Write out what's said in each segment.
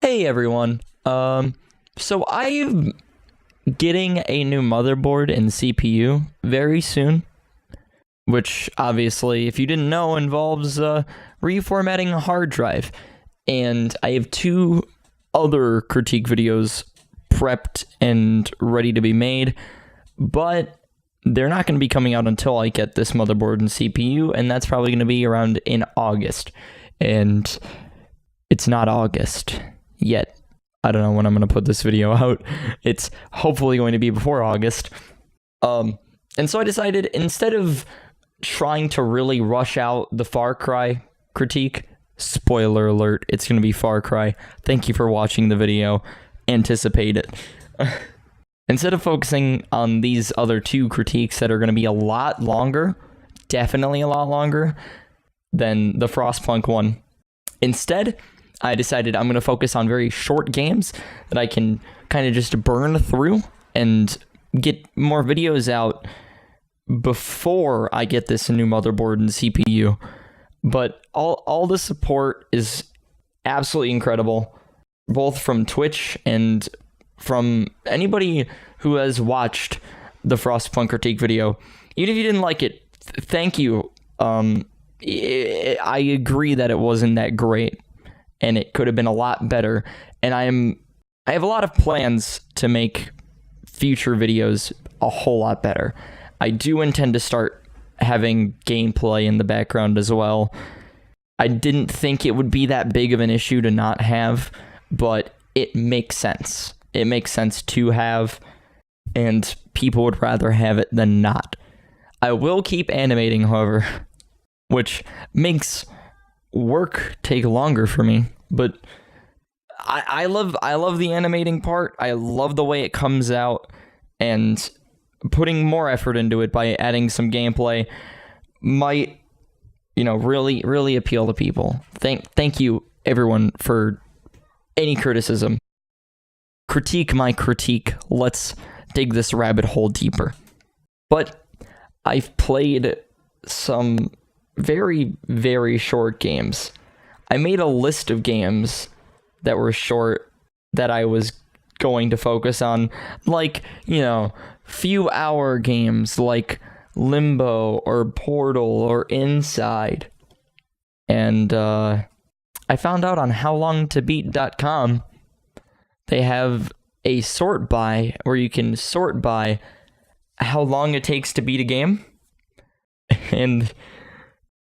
Hey everyone. So I'm getting a new motherboard and CPU very soon, which obviously, if you didn't know, involves reformatting a hard drive. And I have two other critique videos prepped and ready to be made, but they're not going to be coming out until I get this motherboard and CPU, and that's probably going to be around in August. And it's not August yet. I don't know when I'm going to put this video out. It's hopefully going to be before August. And so I decided, instead of trying to really rush out the Far Cry critique, spoiler alert, it's going to be Far Cry. Thank you for watching the video. Anticipate it. Instead of focusing on these other two critiques that are going to be a lot longer, definitely a lot longer than the Frostpunk one, instead, I decided I'm going to focus on very short games that I can kind of just burn through and get more videos out before I get this new motherboard and CPU. But all the support is absolutely incredible, both from Twitch and from anybody who has watched the Frostpunk critique video. Even if you didn't like it, thank you. I agree that it wasn't that great, and it could have been a lot better. And I have a lot of plans to make future videos a whole lot better. I do intend to start having gameplay in the background as well. I didn't think it would be that big of an issue to not have, but it makes sense. It makes sense to have, and people would rather have it than not. I will keep animating, however, which makes work take longer for me, but I love the animating part. I love the way it comes out, and putting more effort into it by adding some gameplay might, really appeal to people. Thank you everyone for any criticism. Critique my critique. Let's dig this rabbit hole deeper. But I've played some very, very short games. I made a list of games that were short that I was going to focus on, like, few hour games like Limbo or Portal or Inside. And I found out on howlongtobeat.com they have a sort by where you can sort by how long it takes to beat a game. And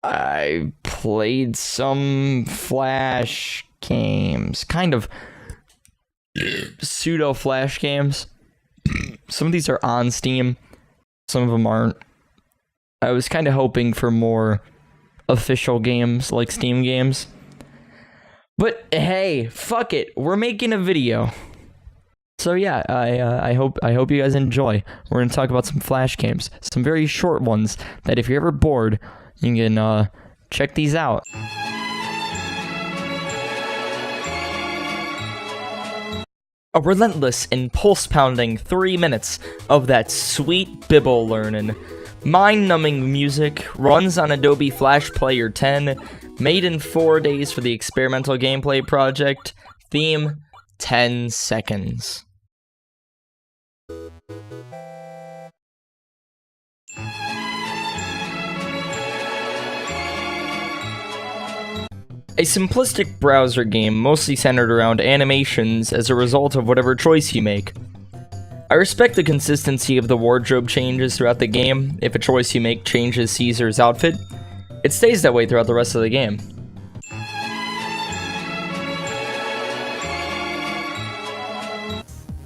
I played some Flash games, kind of pseudo Flash games. Some of these are on Steam, some of them aren't. I was kind of hoping for more official games like Steam games. But hey, fuck it, we're making a video. So yeah, I hope you guys enjoy. We're gonna talk about some Flash games, some very short ones that if you're ever bored, you can check these out. A relentless and pulse-pounding 3 minutes of that sweet Bibble learning. Mind-numbing music runs on Adobe Flash Player 10, made in 4 days for the experimental gameplay project. Theme, 10 seconds. A simplistic browser game mostly centered around animations as a result of whatever choice you make. I respect the consistency of the wardrobe changes throughout the game. If a choice you make changes Caesar's outfit, it stays that way throughout the rest of the game.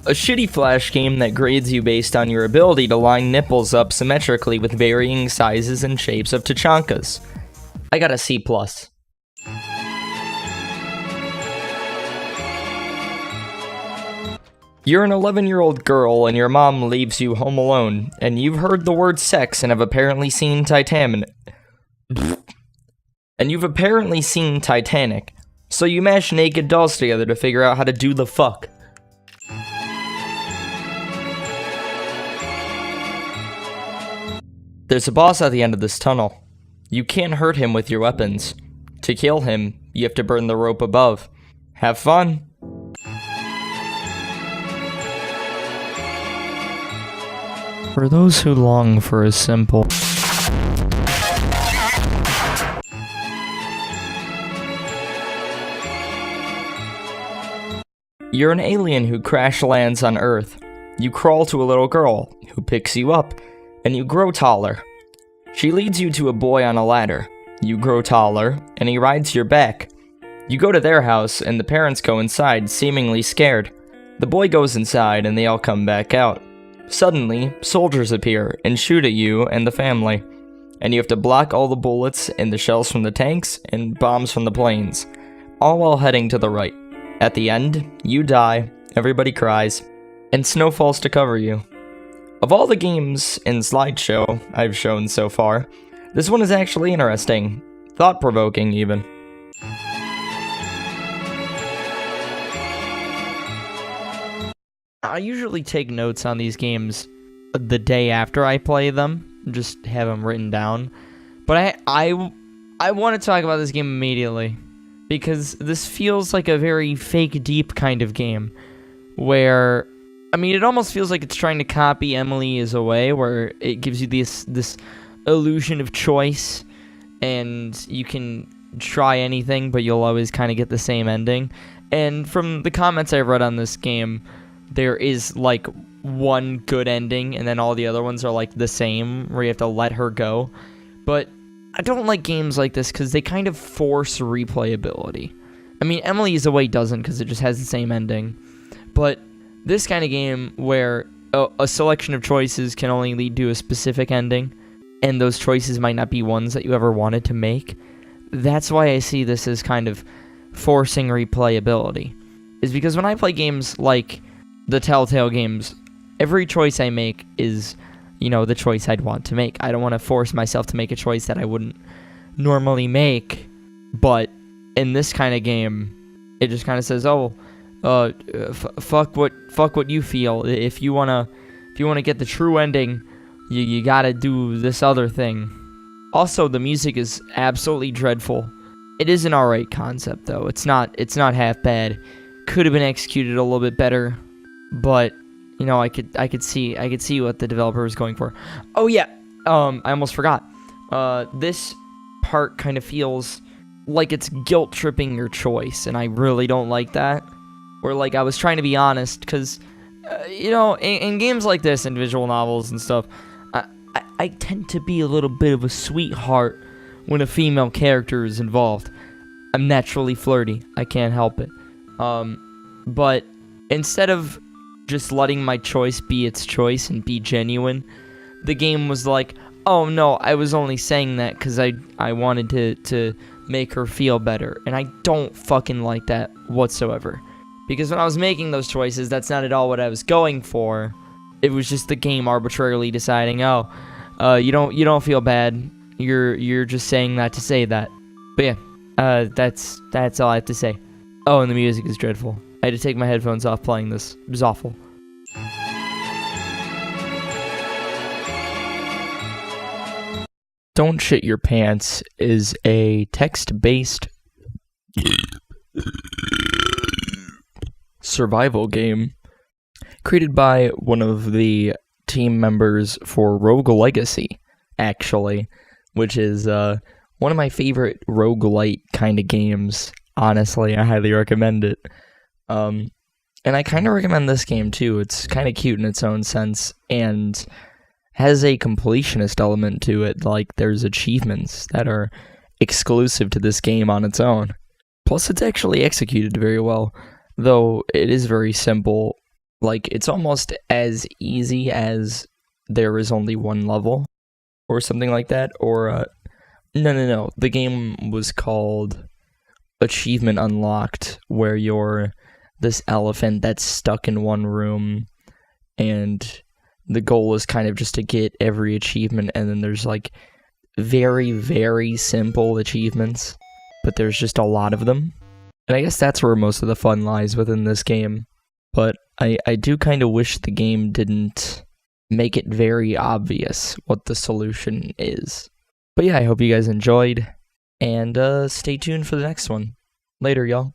A shitty Flash game that grades you based on your ability to line nipples up symmetrically with varying sizes and shapes of tachankas. I got a C+. You're an 11-year-old girl and your mom leaves you home alone, and you've heard the word sex and have apparently seen Titanic. So you mash naked dolls together to figure out how to do the fuck. There's a boss at the end of this tunnel. You can't hurt him with your weapons. To kill him, you have to burn the rope above. Have fun! For those who long for a simple... You're an alien who crash lands on Earth. You crawl to a little girl, who picks you up, and you grow taller. She leads you to a boy on a ladder. You grow taller, and he rides your back. You go to their house, and the parents go inside, seemingly scared. The boy goes inside, and they all come back out. Suddenly, soldiers appear and shoot at you and the family. And you have to block all the bullets and the shells from the tanks and bombs from the planes, all while heading to the right. At the end, you die, everybody cries, and snow falls to cover you. Of all the games in Slideshow I've shown so far, this one is actually interesting, thought-provoking even. I usually take notes on these games the day after I play them, just have them written down, but I want to talk about this game immediately. Because this feels like a very fake deep kind of game, where, I mean, it almost feels like it's trying to copy Emily is Away, where it gives you this illusion of choice, and you can try anything, but you'll always kind of get the same ending. And from the comments I've read on this game, there is, like, one good ending, and then all the other ones are, like, the same, where you have to let her go. But I don't like games like this because they kind of force replayability. I mean, Emily is Away doesn't because it just has the same ending. But this kind of game where a selection of choices can only lead to a specific ending, and those choices might not be ones that you ever wanted to make, that's why I see this as kind of forcing replayability. Is because when I play games like the Telltale games, every choice I make is, you know, the choice I'd want to make. I don't want to force myself to make a choice that I wouldn't normally make, but in this kind of game, it just kind of says, oh, fuck what you feel. If you wanna get the true ending, you gotta do this other thing. Also, the music is absolutely dreadful. It is an alright concept though. It's not half bad. Could have been executed a little bit better, but you know, I could see what the developer was going for. Oh yeah, I almost forgot. This part kind of feels like it's guilt tripping your choice, and I really don't like that. Where like I was trying to be honest, because you know, in games like this, in visual novels and stuff, I tend to be a little bit of a sweetheart when a female character is involved. I'm naturally flirty. I can't help it. But instead of just letting my choice be its choice and be genuine, the game was like, oh no, I was only saying that because I wanted to make her feel better, and I don't fucking like that whatsoever. Because when I was making those choices, that's not at all what I was going for. It was just the game arbitrarily deciding, oh, you don't feel bad. You're just saying that to say that. But yeah, that's all I have to say. Oh, and the music is dreadful. I had to take my headphones off playing this. It was awful. Don't Shit Your Pants is a text-based survival game created by one of the team members for Rogue Legacy, actually, which is one of my favorite roguelite kind of games. Honestly, I highly recommend it. And I kind of recommend this game too. It's kind of cute in its own sense, and has a completionist element to it. Like, there's achievements that are exclusive to this game on its own. Plus, it's actually executed very well, though it is very simple. Like, it's almost as easy as there is only one level, or something like that. Or, no. The game was called Achievement Unlocked, where you're this elephant that's stuck in one room, and the goal is kind of just to get every achievement, and then there's like very, very simple achievements, but there's just a lot of them. And I guess that's where most of the fun lies within this game. But I do kind of wish the game didn't make it very obvious what the solution is. But yeah, I hope you guys enjoyed, and stay tuned for the next one. Later, y'all.